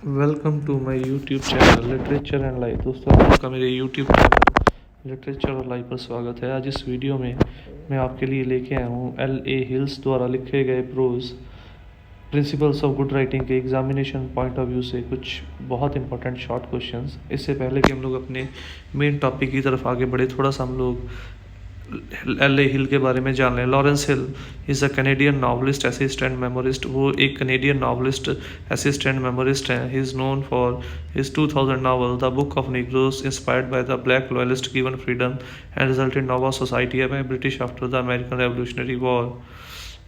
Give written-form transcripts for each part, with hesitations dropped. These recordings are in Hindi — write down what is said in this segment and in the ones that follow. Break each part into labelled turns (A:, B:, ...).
A: Welcome to my YouTube channel literature and life. दोस्तों, आपका मेरे यूट्यूब चैनल लिटरेचर और लाइफ पर स्वागत है। आज इस वीडियो में मैं आपके लिए लेके आया हूँ L.A. हिल्स द्वारा लिखे गए prose principles of good writing के एग्जामिनेशन पॉइंट ऑफ व्यू से कुछ बहुत इंपॉर्टेंट शॉर्ट क्वेश्चंस। इससे पहले कि हम लोग अपने मेन टॉपिक की तरफ आगे बढ़े, थोड़ा सा हम लोग L.A. हिल के बारे में जान लें। Lawrence Hill is a Canadian novelist, essayist and memoirist. वो एक Canadian novelist, essayist and memoirist हैं। He is known for his 2000 novel the book of Negroes, inspired by the black loyalist given freedom and resulted Nova society by British after the American revolutionary war,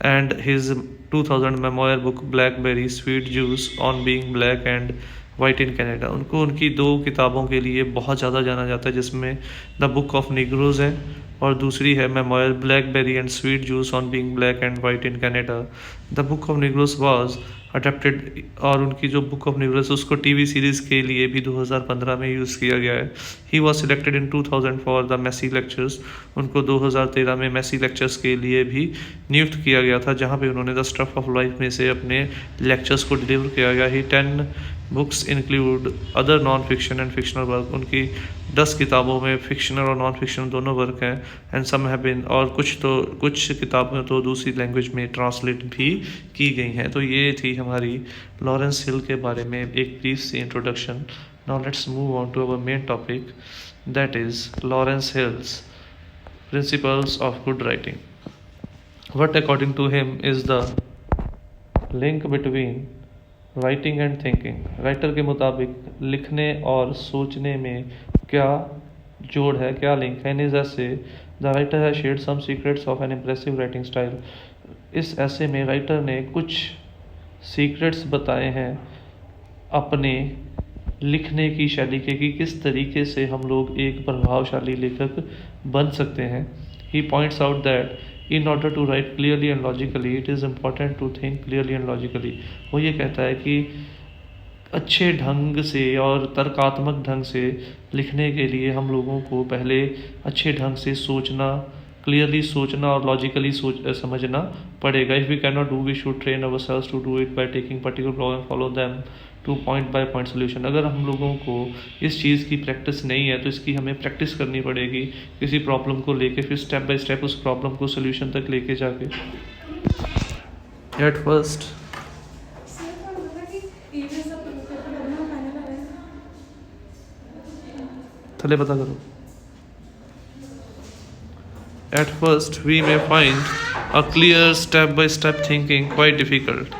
A: and his 2000 memoir book Blackberry Sweet Juice on being black and white in Canada. उनको उनकी दो किताबों के लिए बहुत ज़्यादा जाना जाता है, जिसमें द बुक ऑफ निग्रोज है और दूसरी है memoir blackberry and sweet juice on being black and white in Canada. The book of negroes was adapted, और उनकी जो बुक ऑफ निग्रोज उसको टीवी सीरीज़ के लिए भी 2015 में यूज़ किया गया है। He was selected in 2000 for the Massey lectures. उनको 2013 में मैसी लेक्चर्स के लिए भी नियुक्त किया गया था, जहाँ पे उन्होंने द स्टफ ऑफ लाइफ में से अपने लेक्चर्स को डिलीवर किया गया। ही 10 books include other non fiction and fictional work. उनकी 10 किताबों में फिक्शनल और नॉन फिक्शनल दोनों वर्क हैं। एंड सम हैव बीन, और कुछ किताबें तो दूसरी लैंग्वेज में ट्रांसलेट भी की गई हैं। तो ये थी हमारी लॉरेंस हिल के बारे में एक ब्रीफ सी introduction. Now let's move on to our main topic, that is Lawrence Hill's principles of good writing. What according to him is the link between writing and thinking. Writer के मुताबिक लिखने और सोचने में क्या जोड़ है, क्या लिंक है। In this essay the writer has shared some secrets of an impressive writing style. इस ऐसे में राइटर ने कुछ सीक्रेट्स बताए हैं अपने लिखने की शैली के, कि किस तरीके से हम लोग एक प्रभावशाली लेखक बन सकते हैं। He points out that in order to write clearly and logically it is important to think clearly and logically। वो ये कहता है कि अच्छे ढंग से और तर्कात्मक ढंग से लिखने के लिए हम लोगों को पहले अच्छे ढंग से सोचना, क्लियरली सोचना और लॉजिकली समझना पड़ेगा। If we can not do, we should train ourselves to do it by taking particular problem follow them to point by point solution. अगर हम लोगों को इस चीज़ की प्रैक्टिस नहीं है तो इसकी हमें प्रैक्टिस करनी पड़ेगी, किसी प्रॉब्लम को लेके फिर स्टेप बाय स्टेप उस प्रॉब्लम को सोल्यूशन तक लेके जाके। एट फर्स्ट थले पता करो। At first we may find a clear step by step thinking quite difficult।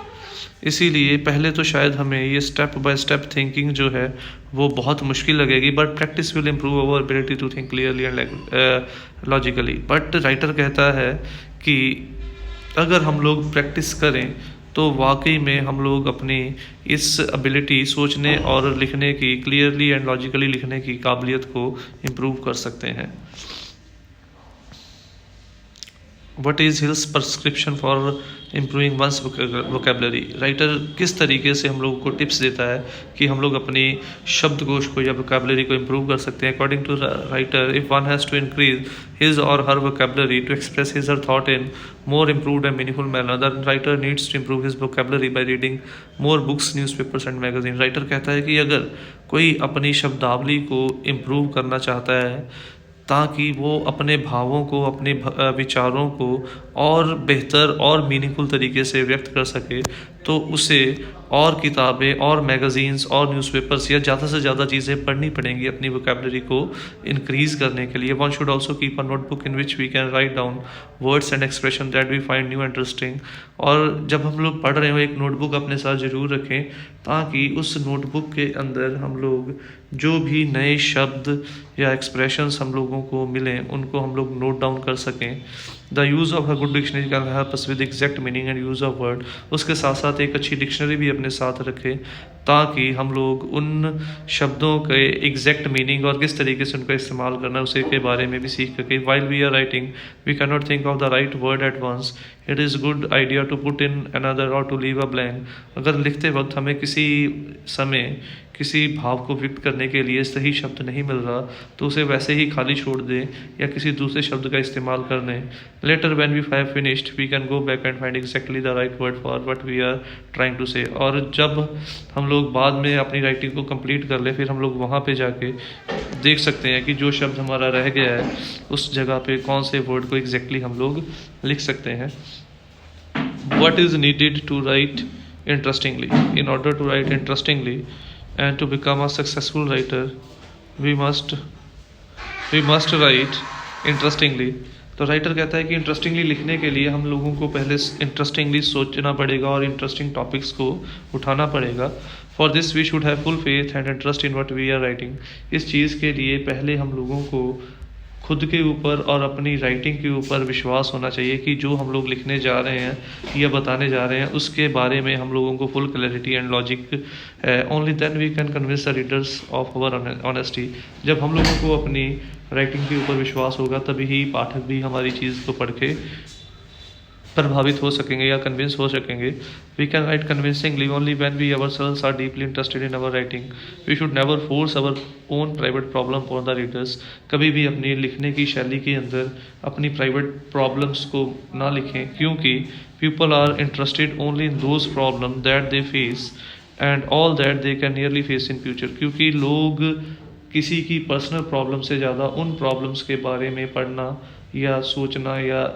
A: इसीलिए पहले तो शायद हमें ये स्टेप बाय स्टेप थिंकिंग जो है वो बहुत मुश्किल लगेगी, but practice will improve our ability to think clearly and logically. But writer कहता है कि अगर हम लोग प्रैक्टिस करें तो वाकई में हम लोग अपनी इस एबिलिटी, सोचने और लिखने की, क्लियरली एंड लॉजिकली लिखने की काबिलियत को इम्प्रूव कर सकते हैं। What is Hill's prescription for improving one's vocabulary? Writer किस तरीके से हम लोगों को टिप्स देता है कि हम लोग अपनी शब्दकोश को या vocabulary को improve कर सकते हैं। According to the writer, if one has to increase his or her vocabulary to express his or thought in more improved and meaningful manner, the writer needs to improve his vocabulary by reading more books, newspapers and magazines। Writer कहता है कि अगर कोई अपनी शब्दावली को improve करना चाहता है ताकि वो अपने भावों को, अपने विचारों को और बेहतर और मीनिंगफुल तरीके से व्यक्त कर सके, तो उसे और किताबें और मैगज़ीन्स और न्यूज़पेपर्स या ज़्यादा से ज़्यादा चीज़ें पढ़नी पड़ेंगी अपनी वोकैबुलरी को इंक्रीज़ करने के लिए। One should also keep a notebook in which we can write down words and expression that we find new interesting. और जब हम लोग पढ़ रहे हो एक नोटबुक अपने साथ ज़रूर रखें, ताकि उस नोटबुक के अंदर हम लोग जो भी नए शब्द या एक्सप्रेशंस हम लोगों को मिलें उनको हम लोग नोट डाउन कर सकें। The use of a good dictionary can help us with exact meaning and use of word. उसके साथ साथ एक अच्छी डिक्शनरी भी अपने साथ रखें ताकि हम लोग उन शब्दों के एग्जैक्ट मीनिंग और किस तरीके से उनका इस्तेमाल करना है उसे के बारे में भी सीख सकें। While we are writing we can not think of the right word at once, it is good idea to put in another or to leave a blank. अगर लिखते वक्त हमें किसी समय किसी भाव को व्यक्त करने के लिए सही शब्द नहीं मिल रहा तो उसे वैसे ही खाली छोड़ दें या किसी दूसरे शब्द का इस्तेमाल कर लें। Later when we have finished we can go back and find exactly the right word for what we are trying to say. और जब हम लोग बाद में अपनी राइटिंग को कंप्लीट कर ले फिर हम लोग वहाँ पे जाके देख सकते हैं कि जो शब्द हमारा रह गया है उस जगह पे कौन से वर्ड को एग्जैक्टली हम लोग लिख सकते हैं। What is needed to write interestingly? In order to write interestingly and to become a successful writer, we must write interestingly। तो राइटर कहता है कि इंटरेस्टिंगली लिखने के लिए हम लोगों को पहले इंटरेस्टिंगली सोचना पड़ेगा और इंटरेस्टिंग टॉपिक्स को उठाना पड़ेगा। For this we should have full faith and interest in what we are writing. इस चीज़ के लिए पहले हम लोगों को खुद के ऊपर और अपनी राइटिंग के ऊपर विश्वास होना चाहिए कि जो हम लोग लिखने जा रहे हैं या बताने जा रहे हैं उसके बारे में हम लोगों को फुल क्लैरिटी एंड लॉजिक है। Only then we can convince the readers of our honesty. जब हम लोगों को अपनी राइटिंग के ऊपर विश्वास होगा तभी ही पाठक भी हमारी चीज़ को पढ़ के प्रभावित हो सकेंगे या कन्विंस हो सकेंगे। We can write convincingly only when we ourselves are deeply interested in our writing. We should never force our own private problem for the readers. कभी भी अपनी लिखने की शैली के अंदर अपनी प्राइवेट प्रॉब्लम्स को ना लिखें, क्योंकि people are interested only in those problem that they face and all that they can nearly face in future. क्योंकि लोग किसी की पर्सनल प्रॉब्लम से ज़्यादा उन प्रॉब्लम्स के बारे में पढ़ना या सोचना या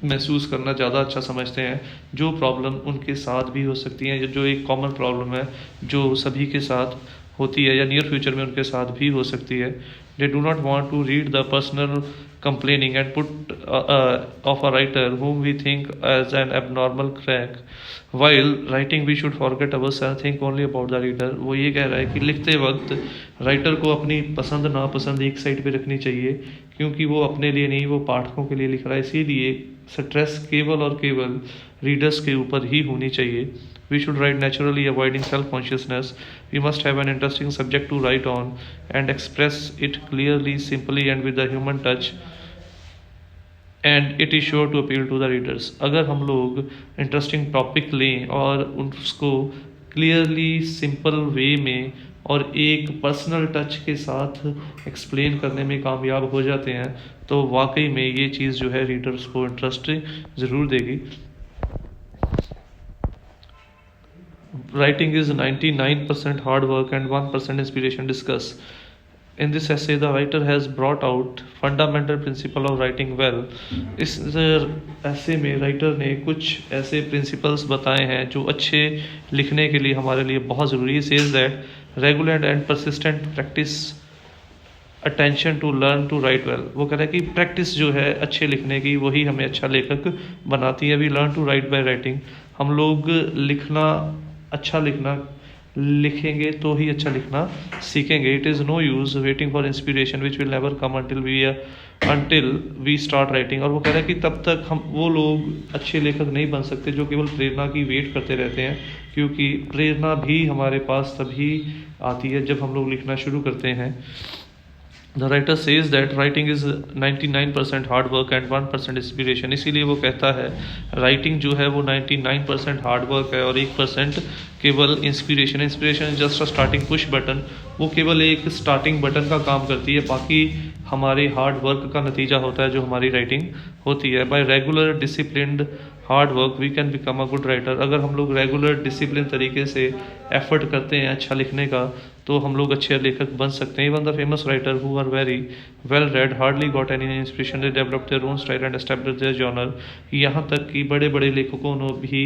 A: महसूस करना ज़्यादा अच्छा समझते हैं जो प्रॉब्लम उनके साथ भी हो सकती हैं, जो एक कॉमन प्रॉब्लम है जो सभी के साथ होती है या नियर फ्यूचर में उनके साथ भी हो सकती है। They do not want to read the personal complaining and put of a writer whom we think as an abnormal crack। while writing we should forget ourselves, think only about the reader। वो ये कह रहा है कि लिखते वक्त राइटर को अपनी पसंद नापसंद एक साइड पे रखनी चाहिए, क्योंकि वो अपने लिए नहीं, वो पाठकों के लिए लिख रहा है। इसीलिए स्ट्रेस केवल और केवल रीडर्स के ऊपर ही होनी चाहिए। We should write naturally, avoiding self-consciousness। We must have an interesting subject to write on and express it clearly, simply and with the human touch, and it is sure to appeal to the readers। अगर हम लोग इंटरेस्टिंग टॉपिक लें और उसको क्लियरली सिंपल वे में और एक पर्सनल टच के साथ एक्सप्लेन करने में कामयाब हो जाते हैं तो वाकई में ये चीज़ जो है रीडर्स को इंटरेस्ट ज़रूर देगी। Writing is 99% hard work and 1% inspiration। Discuss। In this essay, the writer has brought out fundamental principle of writing well। इस essay में राइटर ने कुछ ऐसे principles बताए हैं जो अच्छे लिखने के लिए हमारे लिए बहुत ज़रूरी है। Says that regular and persistent practice attention to learn to write well। वो कह रहा है कि प्रैक्टिस जो है अच्छे लिखने की वही हमें अच्छा लेखक बनाती है। We learn to write by writing। हम लोग अच्छा लिखना लिखेंगे तो ही अच्छा लिखना सीखेंगे। It is no use waiting for inspiration which will never come until we start writing. और वो कह रहा है कि तब तक हम वो लोग अच्छे लेखक नहीं बन सकते जो केवल प्रेरणा की वेट करते रहते हैं, क्योंकि प्रेरणा भी हमारे पास तभी आती है जब हम लोग लिखना शुरू करते हैं। The writer says that writing is 99% hard work and 1% inspiration। इसीलिए वो कहता है राइटिंग जो है वो 99% हार्ड वर्क है और 1% केवल inspiration. Inspiration just a starting push button. वो केवल एक स्टार्टिंग बटन का काम करती है, बाकी हमारे हार्ड वर्क का नतीजा होता है जो हमारी राइटिंग होती है। By regular disciplined hard work we can become a good writer. अगर हम लोग रेगुलर डिसिप्लिन तरीके से एफर्ट करते हैं अच्छा लिखने का तो हम लोग अच्छे लेखक बन सकते हैं। Even the famous writer who are very well read hardly got any inspiration, they develop their own style and establish their genre. यहाँ तक कि बड़े बड़े लेखकों ने भी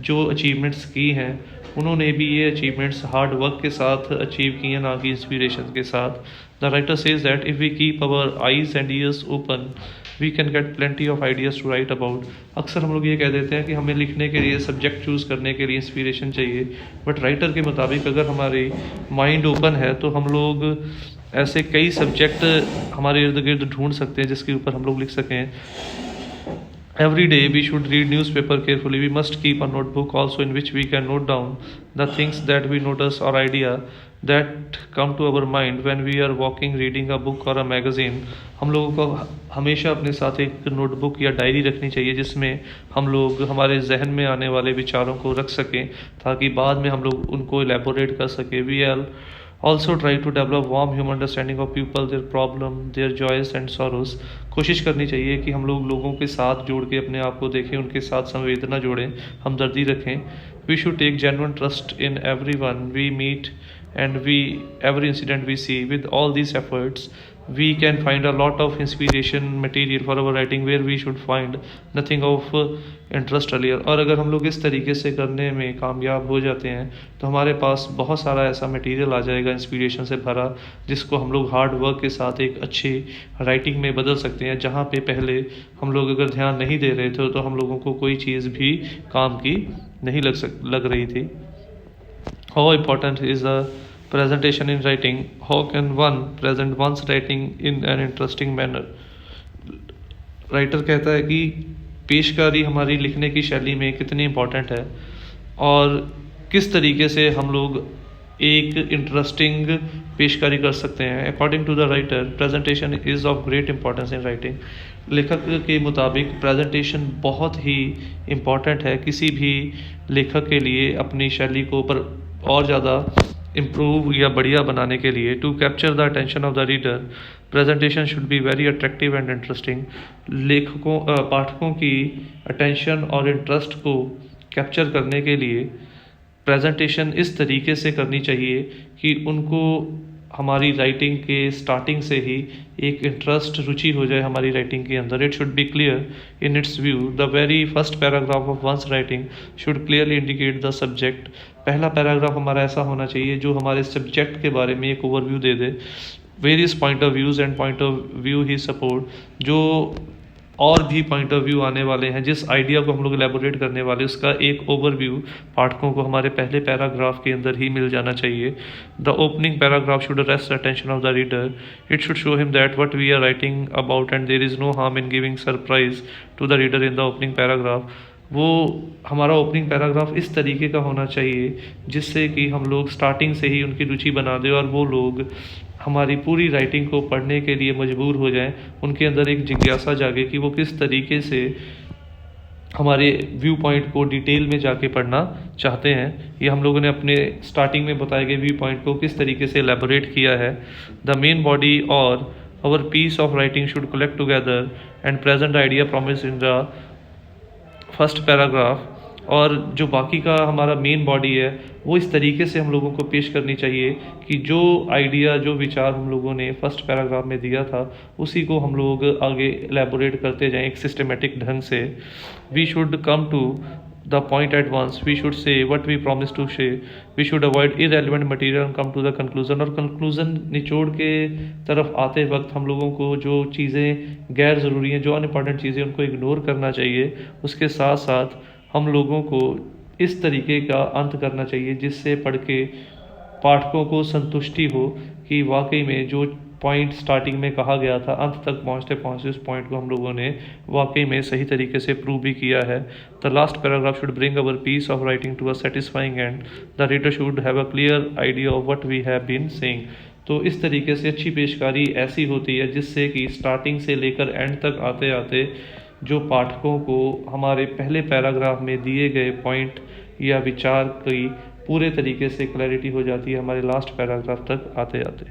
A: जो अचीवमेंट्स की हैं उन्होंने भी ये अचीवमेंट्स हार्ड वर्क के साथ अचीव की हैं, ना कि इंस्पिरेशन के साथ। The writer says that if we keep our eyes and ears open we can get plenty of ideas to write about. अक्सर हम लोग ये कह देते हैं कि हमें लिखने के लिए सब्जेक्ट चूज़ करने के लिए इंस्पिरेशन चाहिए, बट राइटर के मुताबिक अगर हमारी माइंड ओपन है तो हम लोग ऐसे कई सब्जेक्ट हमारे इर्द गिर्द ढूंढ सकते हैं जिसके ऊपर हम लोग लिख सकें। Every day we should read newspaper carefully. We must keep a notebook also in which we can note down the things that we notice or idea that come to our mind when we are walking, reading a book or a magazine. हम लोगों को हमेशा अपने साथ एक नोटबुक या डायरी रखनी चाहिए जिसमें हम लोग हमारे जहन में आने वाले विचारों को रख सकें ताकि बाद में हम लोग उनको एलेबोरेट कर सकें. We are also try to develop warm human understanding of people, their problem, their joys and sorrows. कोशिश करनी चाहिए कि हम लोग लोगों के साथ जोड़ के अपने आप को देखें, उनके साथ संवेदना जोड़ें, हमदर्दी रखें. We should take genuine trust in everyone we meet and every incident we see. With all these efforts we can find a lot of inspiration material for our writing where we should find nothing of interest earlier. और अगर हम लोग इस तरीके से करने में कामयाब हो जाते हैं तो हमारे पास बहुत सारा ऐसा मटेरियल आ जाएगा इंस्पिरेशन से भरा जिसको हम लोग हार्ड वर्क के साथ एक अच्छी राइटिंग में बदल सकते हैं. जहाँ पे पहले हम लोग अगर ध्यान नहीं दे रहे थे तो हम लोगों को कोई चीज़ भी काम की नहीं लग रही थी. How important is the presentation in writing? How can one present one's writing in an interesting manner? Writer कहता है कि पेशकारी हमारी लिखने की शैली में कितनी इम्पोर्टेंट है और किस तरीके से हम लोग एक इंटरेस्टिंग पेशकारी कर सकते हैं. According to the writer presentation is of great importance in writing. लेखक के मुताबिक प्रेजेंटेशन बहुत ही इम्पॉर्टेंट है किसी भी लेखक के लिए अपनी शैली को और ज़्यादा इम्प्रूव या बढ़िया बनाने के लिए. To capture the attention of the reader presentation should be very attractive and interesting. पाठकों की अटेंशन और इंटरेस्ट को कैप्चर करने के लिए प्रेजेंटेशन इस तरीके से करनी चाहिए कि उनको हमारी राइटिंग के स्टार्टिंग से ही एक इंटरेस्ट रुचि हो जाए हमारी राइटिंग के अंदर. It should be clear in its view. The very first paragraph of one's writing should clearly indicate the subject. पहला पैराग्राफ हमारा ऐसा होना चाहिए जो हमारे सब्जेक्ट के बारे में एक overview they they. Various point of views and point of view he support. जो और भी पॉइंट ऑफ व्यू आने वाले हैं जिस आइडिया को हम लोग एलेबोरेट करने वाले उसका एक ओवरव्यू पाठकों को हमारे पहले पैराग्राफ के अंदर ही मिल जाना चाहिए. The opening paragraph should arrest the attention of the reader. It should show him that what we are writing about and there is no harm in giving surprise to the reader in the opening paragraph. वो हमारा ओपनिंग पैराग्राफ इस तरीके का होना चाहिए जिससे कि हम लोग स्टार्टिंग से ही उनकी रुचि बना दें और वो लोग हमारी पूरी राइटिंग को पढ़ने के लिए मजबूर हो जाएं. उनके अंदर एक जिज्ञासा जागे कि वो किस तरीके से हमारे व्यू पॉइंट को डिटेल में जाके पढ़ना चाहते हैं. ये हम लोगों ने अपने स्टार्टिंग में बताए गए व्यू पॉइंट को किस तरीके से एलेबोरेट किया है. द मेन बॉडी और our piece of writing should collect together and present idea promise in the first paragraph. और जो बाकी का हमारा मेन बॉडी है वो इस तरीके से हम लोगों को पेश करनी चाहिए कि जो आइडिया जो विचार हम लोगों ने फर्स्ट पैराग्राफ में दिया था उसी को हम लोग आगे एलेबोरेट करते जाएं एक सिस्टमेटिक ढंग से. We should come to the point at once. We should say what we promise to say. We should avoid irrelevant material and come to the conclusion. और कंक्लूजन निचोड़ के तरफ आते वक्त हम लोगों को जो चीज़ें गैर ज़रूरी हैं जो अनइम्पॉर्टेंट चीज़ें उनको इग्नोर करना चाहिए. उसके साथ साथ हम लोगों को इस तरीके का अंत करना चाहिए जिससे पढ़ के पाठकों को संतुष्टि हो कि वाकई में जो पॉइंट स्टार्टिंग में कहा गया था अंत तक पहुँचते पहुँचते उस पॉइंट को हम लोगों ने वाकई में सही तरीके से प्रूव भी किया है. The last paragraph should bring our piece of writing to a satisfying end. The reader should have a clear idea of what we have been saying. तो इस तरीके से अच्छी पेशकारी ऐसी होती है जिससे कि स्टार्टिंग से लेकर एंड तक आते आते जो पाठकों को हमारे पहले पैराग्राफ में दिए गए पॉइंट या विचार की पूरे तरीके से क्लैरिटी हो जाती है हमारे लास्ट पैराग्राफ तक आते आते.